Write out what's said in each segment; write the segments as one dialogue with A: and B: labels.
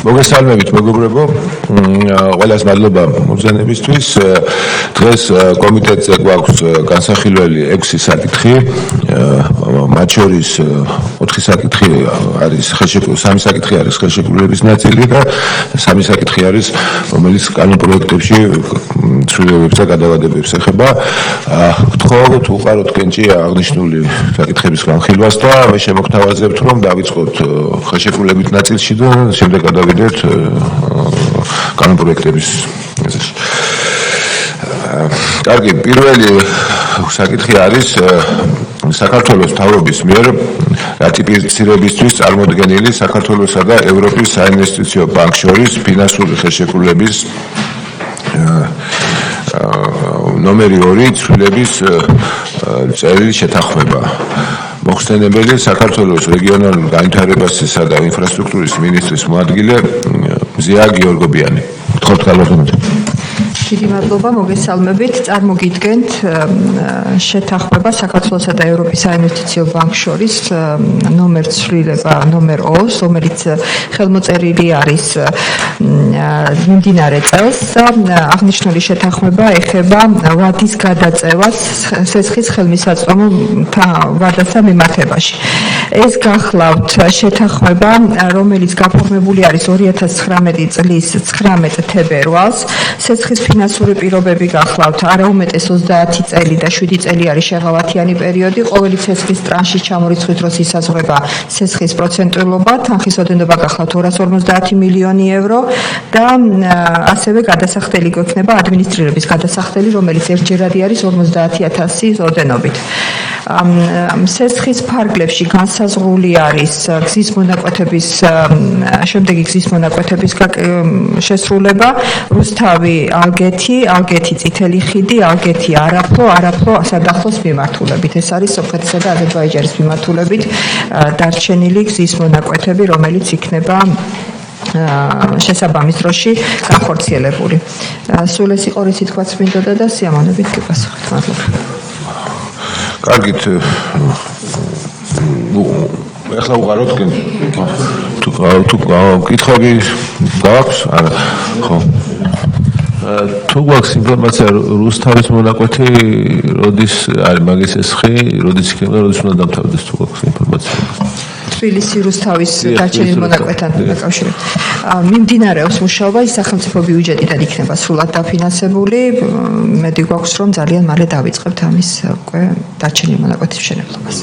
A: მოგესალმებით მეგობრებო, ყველას მადლობა მოგზაურობისთვის. დღეს კომიტეტზე გვაქვს განსახილველი 6 საკითხი, მათ შორის 4 საკითხი არის სამი საკითხი არის ხელშეკრულების ნაწილი და სამი საკითხი არის, რომელიც კანონპროექტებში ცვლილებებს და გადავადებებს ეხება. გთხოვთ უყაროთ კენჭი აღნიშნული საკითხების განხილვას და მე შემოგთავაზებთ, რომ დავიწყოთ ხელშეკრულების ნაწილში და შემდეგ გადავიდეთ კანონპროექტების ეზოში. კარგი, პირველი საკითხი არის საქართველოს მთავრობის მიერ რატიფიცირებისთვის წარმოდგენილი საქართველოსა და ევროპის საინვესტიციო ბანკს შორის ფინანსური ხელშეკრულების ნომერი 2 ცვლილების წერილი შეთანხმება. მოხსენებელი საქართველოს რეგიონალური განვითარებასა და ინფრასტრუქტურის მინისტრის მოადგილე მზია გიორგობიანი. გთხოვთ გალოღოთ.
B: დიდი მადლობა, მოგესალმებით. წარმოგიდგენთ შეთანხმება საქართველოსა და ევროპის საინვესტიციო ბანკს შორის ნომერ ცვლილება ნომერ 2, რომელიც ხელმოწერილი არის მიმდინარე წელს. აღნიშნული შეთანხმება ეხება ვადის გადაწევას სესხის ხელმისაწვდომო ვადასა მიმართებაში. ეს გახლავთ შეთანხმება, რომელიც გაფორმებული არის 2019 წლის 19 თებერვალს. სესხის ფინანსური პირობები გახლავთ არაუმეტეს 30 წელი და 7 წელი არის შეღავათიანი პერიოდი. ყოველი სესხის ტრანშის ჩამორიცხვის დროს ისაზღვრება სესხის პროცენტულობა, თანხის ოდენობა გახლავთ 250 მილიონი ევრო და ასევე გადასახდელი გვექნება ადმინისტრირების გადასახდელი, რომელიც ერთჯერადი არის 50,000 ოდენობით. სესხის ფარგლებში განსაზღვრული არის გზის მონაკვეთების შემდეგი გზის მონაკვეთების შესრულება: რუსთავი, ალგეთი, წითელი ხიდი, ალგეთი, არაფლო სადახლოს მიმართულებით. ეს არის სომხეთისა და აზერბაიჯანის მიმართულებით დარჩენილი გზის მონაკვეთები, რომელიც იქნება შესაბამის დროში განხორციელებული. სულ ეს იყო რითი თქვაც მინდოდა და სიამოვნებით გიპასუხეთ. მადლობა.
A: კარგით. ეხლა უყაროთ თუ კითხები გაქვს? არა. ხო. თუ გვაქვს ინფორმაცია რუსთავის მონაკვეთი როდის არის მაგის ესხი, როდის იქნება, როდის უნდა დამთავრდეს, თუ გვაქვს ინფორმაცია?
B: თბილისი რუსთავის დარჩენილ მონაკვეთთან დაკავშირებით. მიმდინარეობს მუშაობა, ის სახელმწიფო ბიუჯეტიდან იქნება სრულად დაფინანსებული. მედი გვაქვს, რომ ძალიან მალე დავიწყებთ ამის უკვე დარჩენილ მონაკვეთის მშენებლობას.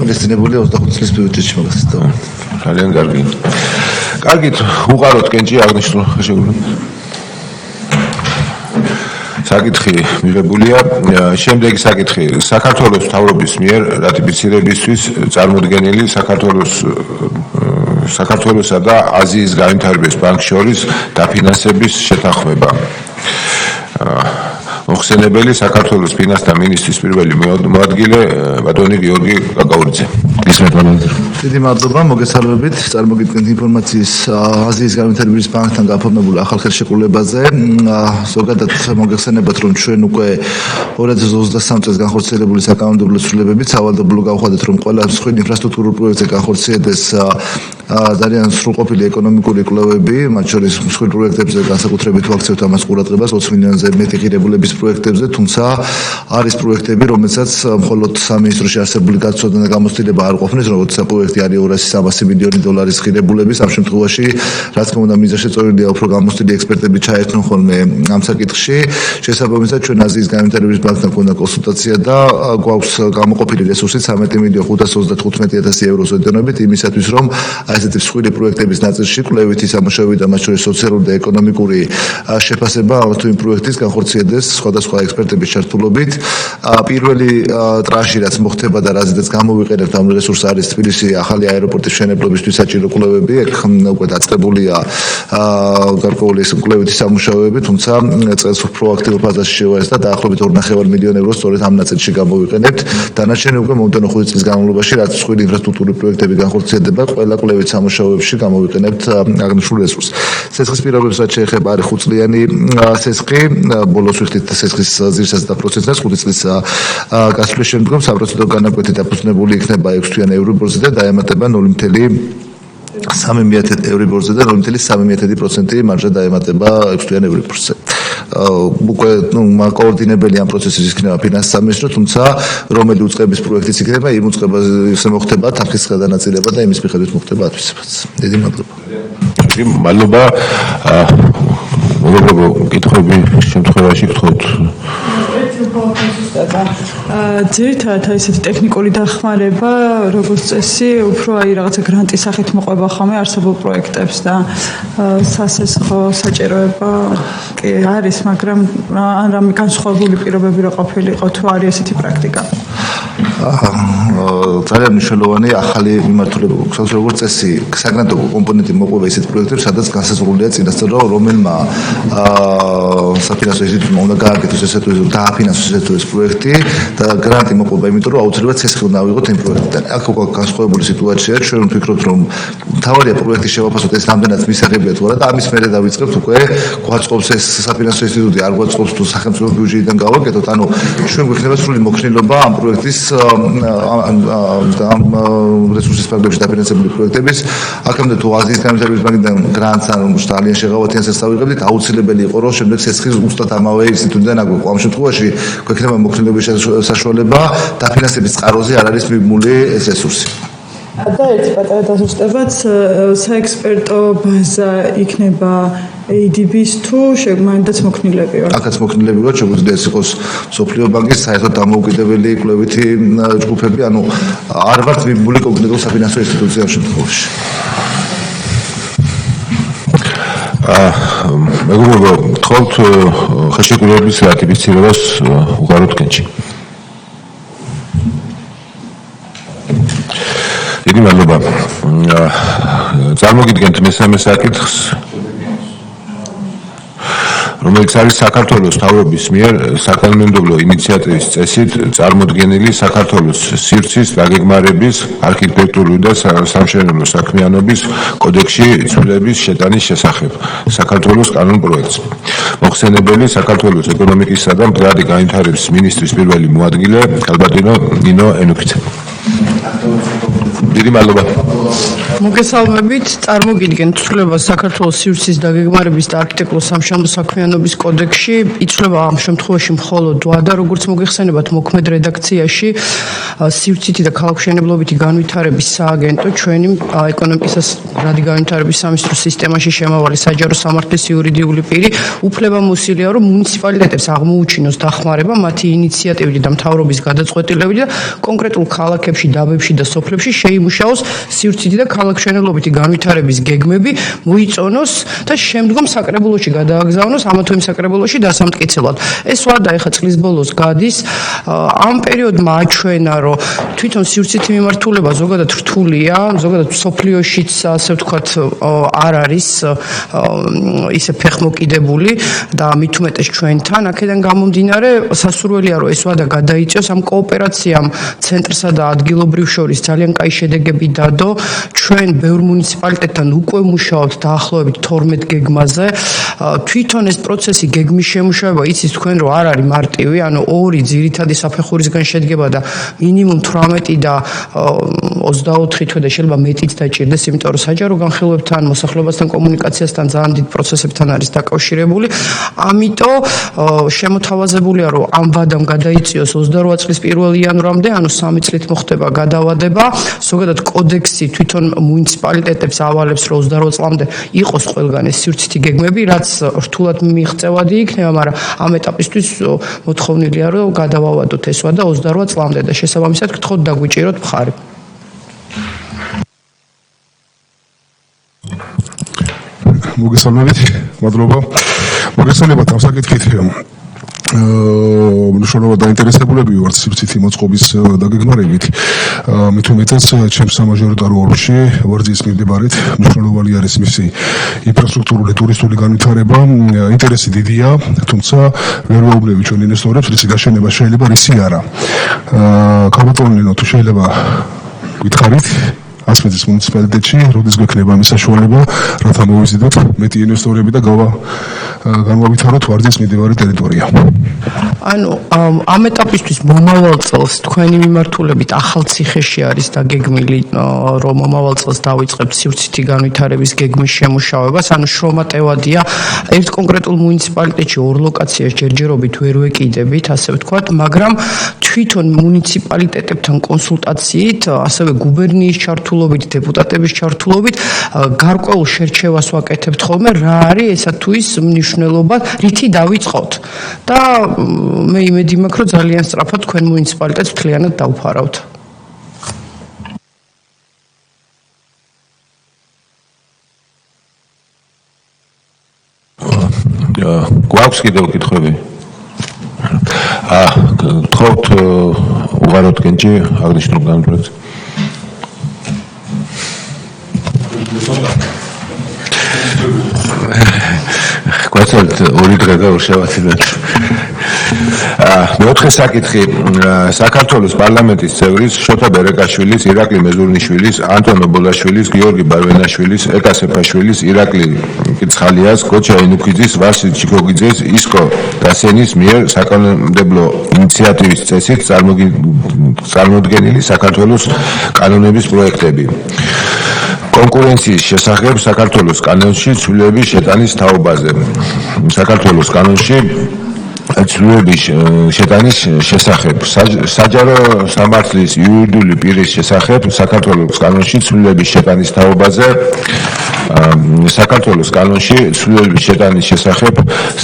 C: მოგესწრებული 25 წლის ბიუჯეტში მოგესწრება.
A: ძალიან კარგი. კარგით, უყაროთ კენჭი აღნიშნულ ხელშეკრულებას. საკითხი მიღებულია. შემდეგი საკითხი საქართველოს მთავრობის მიერ რატიფიცირებისთვის წარმოდგენილი საქართველოსა და აზიის განვითარების ბანკს შორის დაფინანსების შეთანხმება. მოხსენებელი საქართველოს ფინანსთა მინისტრის პირველი მოადგილე ბატონი გიორგი კაკაურიძე.
C: დიდი მადლობა, მოგესალმებით. წარმოგიდგენთ ინფორმაციის აზიის განვითარების ბანკთან გაფორმებულ ახალ ხელშეკრულებაზე. ზოგადად მოგეხსენებათ, რომ ჩვენ უკვე 2023 წელს განხორციელებული საკანონმდებლო ცვლილებებით სავალდებულო გავხადეთ, რომ ყველა მსხვილი ინფრასტრუქტურულ პროექტზე განხორციელდეს ძალიან სრულყოფილი ეკონომიკური კვლევები, მათ შორის მსხვილ პროექტებზე განსაკუთრებით ვაქცევთ ამას ყურადღებას 20 მილიონზე მეტი ღირებულების პროექტებზე, თუმცა არის პროექტები, რომელსაც მხოლოდ სამინისტროში არსებული გაწოდნა და გამოცდილება არ ყოფნის, როგორც პროექტი არის 200-300 მილიონი დოლარის ღირებულების. ამ შემთხვევაში, რა თქმა უნდა, მიზანშეწონილია უფრო გამოცდილი ექსპერტები ჩაერთონ ხოლმე ამ საკითხში. შესაბამისად, ჩვენ აზიის განვითარების ბანკთან გვქონდა კონსულტაცია და გვაქვს გამოყოფილი რესურსი 13,535,000 ევროს ოდენობით იმისათვის, რომ ასეთი მსხვილი პროექტების ნაწილში კვლევითი სამუშაოები და მათ შორის სოციალური და ეკონომიკური შეფასება ამ თუ იმ პროექტის განხორციელდეს სხვადასხვა ექსპერტების ჩართულობით. პირველი ტრანში რაც მოხდება და რაზეც გამოვიყენებთ ამ რესურსს არის თბილისი ახალი აეროპორტის მშენებლობისთვის საჭირო კვლევები. ეგ უკვე დაწყებულია გარკვეული კვლევითი სამუშაოები, თუმცა წელს პროაქტიულ ფაზაში შევარდა დაახლოებით 2,5 მილიონი ევრო სწორედ ამ ნაწილში გამოვიყენებთ. დანარჩენი უკვე მომდევნო 5 წლის განმავლობაში რაც მსხვილი ინფრასტრუქტურული პროექტები განხორციელდება, ყველა კვლევით დაწყებით სამუშაოებში გამოვიყენებთ აღნიშნულ რესურსს. ცეცხლის პირობებს რაც შეეხება არის 5 წლიანი ცეცხლი, ბოლოს ვიხდით ცეცხლის ზირსაც და პროცესს 5 წლის გასვლის შემდგომ საპროცედურო განაკვეთი დაფუძნებული იქნება 6 თვიანი ევრიბორზე და დაემატება 0.3 ევრიბორზე და 0.3% მარჟა დაემატება 6 თვიან ევრიბორზე. უკვე კოორდინებელი ამ პროცესის იქნება ფინანსის სამინისტრო, თუმცა რომელი უწყების პროექტიც იქნება, იმ უწყებაზე მოხდება თანხის გადანაწილება და იმის მიხედვით მოხდება ათვისებაც. დიდი მადლობა.
A: მადლობა. მოგებრო კითხვები შემთხვევაში გთხოვთ.
D: ძირითადად ესეთი ტექნიკური დახმარება, როგორც წესი, უფრო რაღაცა გრანტის სახით მოყვება ხოლმე არსებულ პროექტებს და სასესხო საჭიროება კი არის, მაგრამ ან რამე განსხვავებული პირობები რა ყოფილიყო თუ არის ესეთი პრაქტიკა?
C: ძალიან მნიშვნელოვანი ახალი მიმართულება გვაქვს, როგორც წესი, საგრანტო კომპონენტი მოყვება ისეთ პროექტებს, სადაც განსაზღვრულია წინასწარ რომელმა საფინანსო ინსტიტუტმა უნდა გააკეთოს ესეთ დააფინანსოს ესეთ პროექტი და გრანტი მოყვება, იმიტომ რომ აუცილებლად ცეცხლი უნდა ავიღოთ იმ პროექტიდან. აქ უკვე განსხვავებული სიტუაციაა, ჩვენ ვფიქრობთ, რომ თავარია პროექტის შევაფასოთ ეს რამდენად მისაღებია თუ არა და ამის მერე დავიწყებთ უკვე გვაწყობს ეს საფინანსო ინსტიტუტი, არ გვაწყობს თუ სახელმწიფო ბიუჯეტიდან გავაკეთოთ, ანუ ჩვენ გვექნება სრული მოხსნილობა ამ პროექტის ამ რესურსის ფარგლებში დაფინანსებული პროექტების. აქამდე თუ აზიის განვითარების ბანკიდან გრანტს ან ძალიან შეღავათიან წესს ავიღებდით, აუცილებელი იყო რომ შემდეგ ცეცხლის უბრალოდ ამავე ინსტიტუტიდან აგვიყვო. ამ შემთხვევაში გვექნება მოხსნილების საშუალება დაფინანსების წყაროზე არ არის მიბმული ეს რესურსი.
D: და ერთი პატარა დასუსტებაც საექსპერტო ბაზა იქნება ADB-ს თუ მაინც მოქნილები ვარ.
C: აქაც მოქნილები ვარ, შეგვიძლია ეს იყოს სოფლიო ბანკის საერთოდ დამოუკიდებელი კვლევითი ჯგუფები, ანუ არ ვართ მიბმული კონკრეტულ საფინანსო ინსტიტუციებში შემთხვევაში.
A: მეგობრებო, გთხოვთ ხელშეკრულების რატიფიცირებას უყაროთ კენჭი. დიდი მადლობა. წარმოგიდგენთ მესამე საკითხს, რომელიც არის საქართველოს მთავრობის მიერ საკანონმდებლო ინიციატივის წესით წარმოდგენილი საქართველოს სივრცის დაგეგმარების, არქიტექტურული და სამშენებლო საქმიანობის კოდექსში ცვლილების შეტანის შესახებ საქართველოს კანონ პროექტს. მოხსენებელი საქართველოს ეკონომიკისა და მდგრადი განვითარების მინისტრის პირველი მოადგილე ქალბატონო ნინო ენუქიძე. დიდი მადლობა.
E: მოგესალმებით, წარმოგიდგენთ ცვლილებას საქართველოს სივრცის დაგეგმარების და არქიტექტურულ სამშენებლო საქმიანობის კოდექსში. იცვლება ამ შემთხვევაში მხოლოდ ვადა, როგორც მოგეხსენებათ მოქმედ რედაქციაში სივრცითი და ქალაქმშენებლობითი განვითარების სააგენტო ჩვენი ეკონომიკისა და განვითარების სამინისტროს სისტემაში შემავალი საჯარო სამართლის იურიდიული პირი უფლებამოსილია, რომ მუნიციპალიტეტებს აღმოუჩინოს დახმარება მათი ინიციატივით და მთავრობის გადაწყვეტილებით და კონკრეტულ ქალაქებში, დაბებში და სოფლებში შეიმუშაოს სივრცითი და ქალაქმშენებლობითი განვითარების გეგმები, მოიწონოს და შემდგომ საკრებულოში გადააგზავნოს ამა თუ იმ საკრებულოში დასამტკიცებლად. ეს ვადა ეხა წლის ბოლოს გადის. ამ პერიოდმა აჩვენა, რომ თვითონ სივრცითი მიმართულება ზოგადად რთულია, ზოგადად სოფლიოშიც ასე ვთქვათ არ არის ისე ფეხმოკიდებული და მით უმეტეს ჩვენთან. აქედან გამომდინარე, სასურველია, რომ ეს ვადა გადაიწიოს ამ კოოპერაციამ ცენტრსა და ადგილობრივ შორის ძალიან კაი შედეგები დადო. ჩვენ ბევრ მუნიციპალიტეტთან უკვე მუშაობთ დაახლოებით 12 გეგმაზე. თვითონ ეს პროცესი გეგმის შემუშავება იცის თქვენ რომ არ არის მარტივი, ანუ ორი ძირითადი საფეხურისგან შედგება და მინიმუმ 18 და 24 თვე და შეიძლება მეტიც დაჭირდეს, იმიტომ რომ საჯარო განხილვებთან, მოსახლეობასთან კომუნიკაციასთან ძალიან დიდ პროცესებთან არის დაკავშირებული. ამიტომ შემოთავაზებულია რომ ამ ვადამ გადაიწიოს 28 წლის 1 იანვრამდე, ანუ 3 წლით მოხდება გადავადება. ზოგადად კოდექსი თვითონ მუნიციპალიტეტებს ავალებს რომ 28 წლამდე იყოს ყველგან ეს სივრცითი გეგმები, რაც რთულად მიღწევადი იქნება, მაგრამ ამ ეტაპისთვის მოთხოვნილია რომ გადავავადოთ ეს ვადა 28 წლამდე და შესაბამისად გთხოვთ დაგვიჭიროთ მხარი.
F: მოგესალმებით, მადლობა. მოგესალმებით ამ საკითხით. მნიშვნელოვანი დაინტერესებულები ვართ სივრცითი მოწყობის დაგეგმარებით. მით უმეტეს ჩემს სამაჟორიტარო ოლქში ვარძიის მიმდებარედ მნიშვნელოვანი არის მისი ინფრასტრუქტურული ტურისტული განვითარება. ინტერესი დიდია, თუმცა ვერ ვეუბნები ჩვენ ინვესტორებს, რისი გაშენება შეიძლება, რისი არა. ქალბატონო, თუ შეიძლება გითხარით ასმეთის მუნიციპალიტეტში, როდის გვექნება ამის საშუალება, რათა მოვიზიდოთ მეტი ინვესტორები და განვავითაროთ ვარძის მიმდებარე ტერიტორია.
E: ანუ ამ ეტაპისთვის მომავალ წელს თქვენი მიმართულებით ახალციხეში არის დაგეგმილი, რომ მომავალ წელს დავიწყებთ სივრცითი განვითარების გეგმის შემუშავებას, ანუ შრომატევადია ერთ კონკრეტულ მუნიციპალიტეტში ორ ლოკაციას ჯერჯერობით ვერ ვეკიდებით, ასე ვთქვათ, მაგრამ თვითონ მუნიციპალიტეტებთან კონსულტაციით, ასევე გუბერნიის ჩართულობით, დეპუტატების ჩართულობით გარკვეულ შერჩევას ვაკეთებთ ხოლმე, რა არის ესა თუ ის მნიშვნელობა, რითი დავიწყოთ და მე იმედი მაქვს, რომ ძალიან სწრაფად თქვენ მუნიციპალიტეტს მთლიანად დავფარავთ.
A: გვაქვს კიდევ კითხვები? გთხოვთ უღაროთ კენჭი აღნიშნულ განპროექტს. გვაცალთ ორი დღე და ორ შევაცილოთ. მეოთხე საკითხი საქართველოს პარლამენტის წევრის შოთა ბერეკაშვილის, ირაკლი მეზურნიშვილის, ანტონ ობოლაშვილის, გიორგი ბარვენაშვილის, ეკა სეფაშვილის, ირაკლი კიცხალიას, გოჩა ენუქიძის, ვასილ ჩიკოგიძეს, ისკო დასენის მიერ საკანონმდებლო ინიციატივის წესით წარმოდგენილი საქართველოს კანონების პროექტები. კონკურენციის შესახებ საქართველოს კანონში ცვლილების შეტანის თაობაზე. საქართველოს კანონში ცვლილების შეტანის შესახებ. საჯარო სამართლის იურიდიული პირის შესახებ საქართველოს კანონში ცვლილების შეტანის თაობაზე. საქართველოს კანონში ცვლილების შეტანის შესახებ.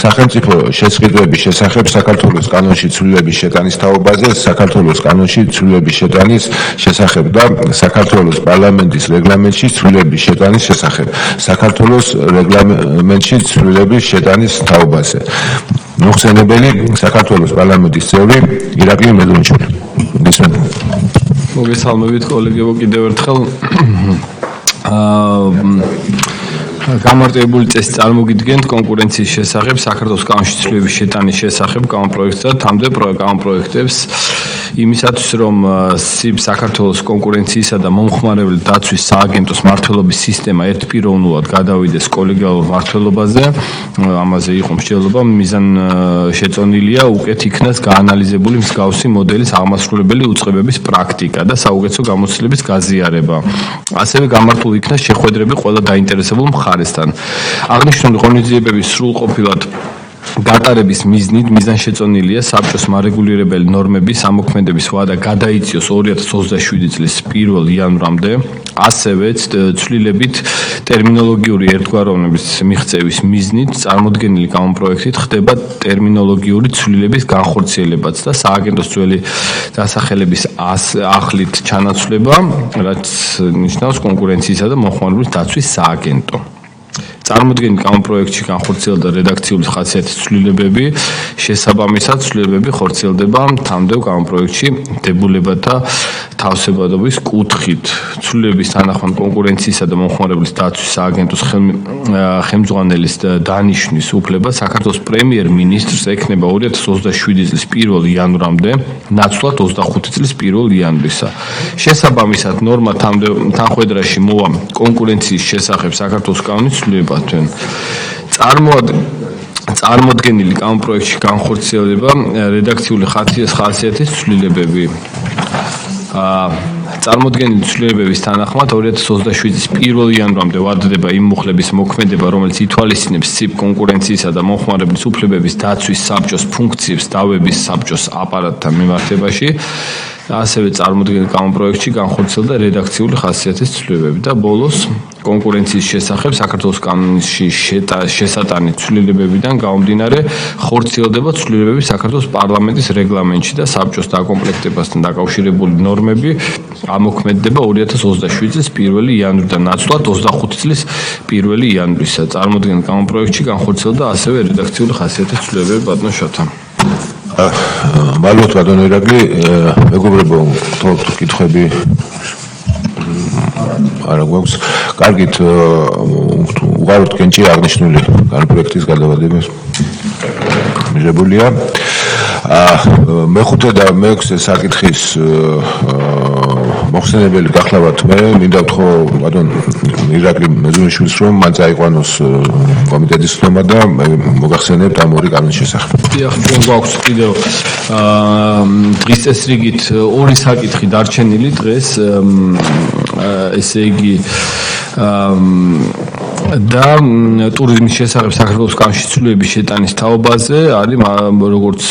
A: სახელმწიფო შესყიდვების შესახებ საქართველოს კანონში ცვლილების შეტანის თაობაზე. საქართველოს კანონში ცვლილების შეტანის შესახებ და საქართველოს პარლამენტის რეგლამენტში ცვლილების შეტანის შესახებ. საქართველოს რეგლამენტში ცვლილების შეტანის თაობაზე. მოხსენებელი საქართველოს პარლამენტის წევრი ირაკლი მეზურნიშვილი.
G: მოგესალმებით კოლეგებო, კიდევ ერთხელ გამარტივებული წესი წარმოგიდგენთ კონკურენციის შესახებ, საქართველოს კანონში ცვლილების შეტანის შესახებ კანონპროექტს და თამდე კანონპროექტებს იმისათვის, რომ საქართველოს კონკურენციისა და მომხმარებელი დაცვის სააგენტოს მმართველობის სისტემა ერთპიროვნულად გადავიდეს კოლეგიალურ მმართველობაზე, ამაზე იყო მსჯელობა, მიზანშეწონილია უკეთ იქნას გაანალიზებული მსგავსი მოდელის აღმასრულებელი უწყებების პრაქტიკა და საუკეთესო გამოცდილების გაზიარება. ასევე გამართულ იქნას შეხვედრები ყველა დაინტერესებულ მხარესთან. აღნიშნული ღონისძიებების სრულყოფილად გატარების მიზნით მიზანშეწონილია საბჭოს მარეგულირებელი ნორმების ამოქმედების ვადა გადაიწიოს 2027 წლის 1 იანვრამდე, ასევე ცვლილებით ტერმინოლოგიური ერთგვაროვნების მიღწევის მიზნით წარმოდგენილი კანონპროექტით ხდება ტერმინოლოგიური ცვლილების განხორციელებაც და სააგენტოს ძველი დასახელების ახლით ჩანაცვლება, რაც ნიშნავს კონკურენციისა და მომხმარებლის დაცვის სააგენტო. წარმოდგენილ კანონპროექტში განხორციელდა რედაქციული ხასიათის ცვლილებები, შესაბამისად ცვლილებები ხორციელდება თამდევ კანონპროექტში დებულებათა თავსებადობის კუთხით. ცვლილების თანახმად კონკურენციისა და მომხმარებლის დაცვის სააგენტოს ხელმძღვანელის დანიშვნის უფლება საქართველოს პრემიერ-მინისტრს ექნება 2027 წლის 1 იანვრამდე, ნაცვლად 25 წლის 1 იანვრისა. შესაბამისად ნორმა თანხმედრაში მოვა კონკურენციის შესახებ საქართველოს კანონის ცვლილება. წარმოდგენილი კანონპროექტში განხორციელდება რედაქციული ხასიათის ცვლილებები. წარმოდგენილი ცვლილებების თანახმად 2027 წლის 1 იანვრამდე ვადდება იმ მუხლების მოქმედება, რომელიც ითვალისწინებს ციფ კონკურენციისა და მომხმარებლის უფლებების დაცვის საბჭოს ფუნქციებს დავების საბჭოს აპარატთან მიმართებაში. ასევე წარმოდგენილ კანონპროექტში განხორციელდა რედაქციული ხასიათის ცვლილებები და ბოლოს კონკურენციის შესახებ საქართველოს კანონში შესატანი ცვლილებებიდან გამომდინარე ხორციელდება ცვლილებები საქართველოს პარლამენტის რეგლამენტში და საბჭოს დაკომპლექტებასთან დაკავშირებული ნორმები ამოქმედდება 2027 წლის 1 იანვრიდან ნაცვლად 25 წლის 1 იანვრისა. წარმოდგენილ კანონპროექტში განხორციელდა ასევე რედაქციული ხასიათის ცვლილებები. ბატონო შოთა.
A: მადლობთ ბატონო ირაკლი, მეგობრებო, თქო კითხვები არა გვაქვს. კარგით, უღაროთ კენჭი აღნიშნული კანონპროექტის გადავადებას. მიღებულია. მეხუთე და მეექვსე საკითხის მოხსენებელი გახლავთ მე მინდა ვთქო ბატონ ირაკლი მეძუნიშვილს რომ მან წაიყვანოს კომიტეტის ცნობა და მოგახსენებთ ამ ორი კანონის შესახებ.
G: დიახ, ჩვენ გვაქვს კიდევ დღის წესრიგით ორი საკითხი დარჩენილი დღეს ესე იგი და ტურიზმის შესახებ საქართველოს კავშირის შეტანის თაობაზე არის როგორც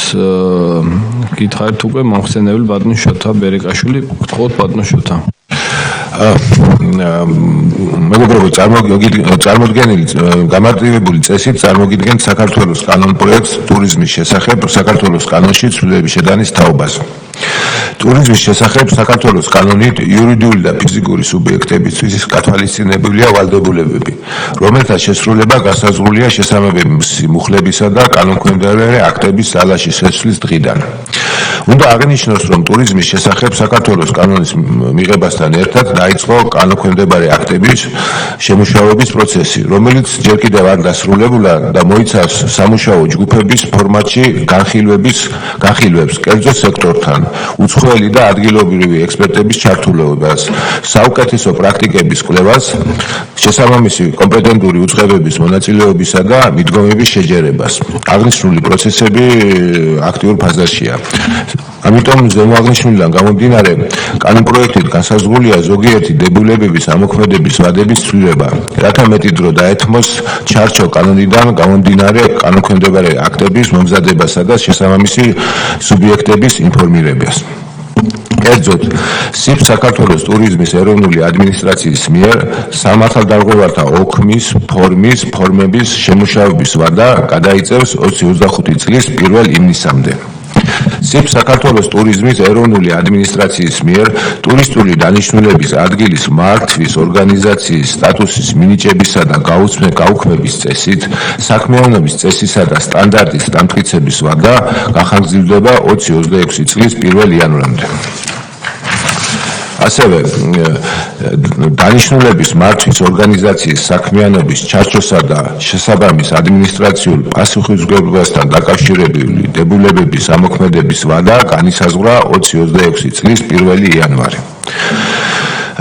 G: გითხარით უკვე მომხსენებელი ბატონი შოთა ბერეკაშვილი გთხოვთ ბატონ შოთა მეგობრებო წარმოდგენილი გამარტივებული წესით წარმოგიდგენთ საქართველოს კანონ პროექტს ტურიზმის შესახებ საქართველოს კანონში ცვლილების შეტანის თაობაზე ტურიზმის შესახებ საქართველოს კანონით იურიდიული და ფიზიკური სუბიექტებისთვის გათვალისწინებულია ვალდებულებები, რომელთა შესრულება გასაზღვრულია შესაბამისი მუხლებისა და კანონქვემდებარე აქტების ძალაში შესვლის დღიდან. უნდა აღინიშნოს, რომ ტურიზმის შესახებ საქართველოს კანონის მიღებასთან ერთად დაიწყო კანონქვემდებარე აქტების შემუშავების პროცესი, რომელიც ჯერ კიდევ არ დასრულებულა და მოიცავს სამუშაო ჯგუფების ფორმატში განხილვებს კერძო სექტორთან, უცხოელი და ადგილობრივი ექსპერტების ჩართულობას, საუკეთესო პრაქტიკების კვლევას, შესაბამისი კომპეტენტური უწყებების მონაწილეობისა და მიდგომების შეჯერებას. აღნიშნული პროცესები აქტიურ ფაზაშია. ამიტომ ზემოაღნიშნულიდან გამომდინარე, კანონპროექტით განსაზღვრულია ზოგიერთი დებულებების ამოქმედების ვადების ცვლილება, რათა მეტი დრო დაეთმოს ჩარჩო კანონიდან გამომდინარე კანონქვემდებარე აქტების მომზადებასა და შესაბამისი სუბიექტების ინფორმირებას. კერძოდ, სიბ საქართველოს ტურიზმის ეროვნული ადმინისტრაციის მიერ სამართალდამღვრევართა ოქმის, ფორმების შემუშავების ვადა გადაიწევს 2025 წლის 1 ივნისამდე. სიბ საქართველოს ტურიზმის ეროვნული ადმინისტრაციის მიერ ტურისტული დანიშნულების ადგილის მართვის ორგანიზაციის სტატუსის მინიჭებისა და გაუქმების წესით, საქმიანობის წესისა და სტანდარტის დამტკიცების ვადა გახანგრძლივდება 2026 წლის 1 იანვრამდე. ასევე დანიშნულების მართვის ორგანიზაციის საქმიანობის ჩარჩოსა და შესაბამის ადმინისტრაციულ პასუხისმგებლობასთან დაკავშირებული დებულებების ამოქმედების ვადა განისაზღვრა 2026 წლის 1 იანვარი.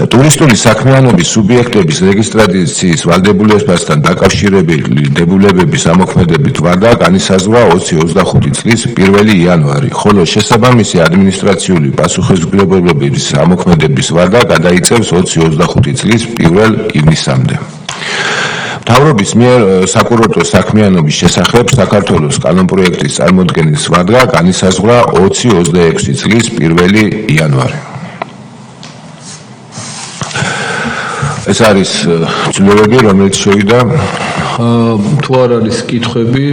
G: ტურისტული საქმიანობის სუბიექტების რეგისტრაციის ვალდებულებასთან დაკავშირებული დებულებების ამოქმედებით ვადა განისაზღვრა 2025 წლის 1 იანვარი, ხოლო შესაბამისი ადმინისტრაციული პასუხისმგებლობების ამოქმედების ვადა გადაიწევს 2025 წლის 1 ივნისამდე. მთავრობის მიერ საკურორტო საქმიანობის შესახებ საქართველოს კანონპროექტის წარმოდგენის ვადა განისაზღვრა 2026 წლის 1 იანვარი. ეს არის ცვლილებები, რომელიც შევიდა. თუ არ არის კითხვები,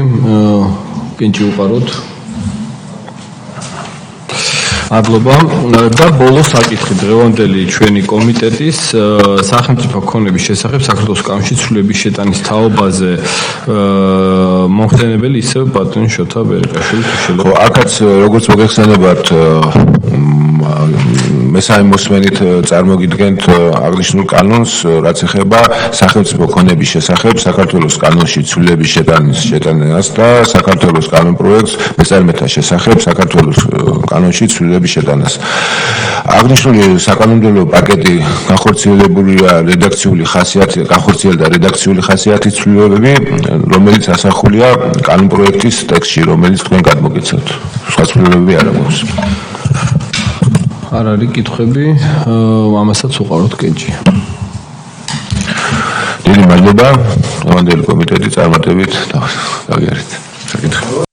G: კენჭი უყაროთ. მადლობა. და ბოლო საკითხი დღევანდელი ჩვენი კომიტეტის სახელმწიფო ქონების შესახებ საქართველოს კანონში ცვლილების შეტანის თაობაზე მომხსენებელი ისევ ბატონი შოთა ბერეკაშვილი.
A: ხო, აქაც როგორც მოგეხსენებათ, მესამე მოსმენით წარმოგიდგენთ აღნიშნულ კანონს, რაც ეხება სახელმწიფო ქონების შესახებ საქართველოს კანონში ცვლილების შეტანას და საქართველოს კანონპროექტს მეწარმეთა შესახებ საქართველოს კანონში ცვლილების შეტანას. აღნიშნული საკანონმდებლო პაკეტი განხორციელდა რედაქციული ხასიათის ცვლილებები, რომელიც ასახულია კანონპროექტის ტექსტში, რომელიც თქვენ გადმოგეცათ. სხვა ცვლილებები არ აქვს.
G: არ არის კითხვები, ამასაც უყაროთ კენჭი.
A: დიდი მადლობა, დღევანდელი კომიტეტის წარმატებით დაგიარეთ. საკითხი.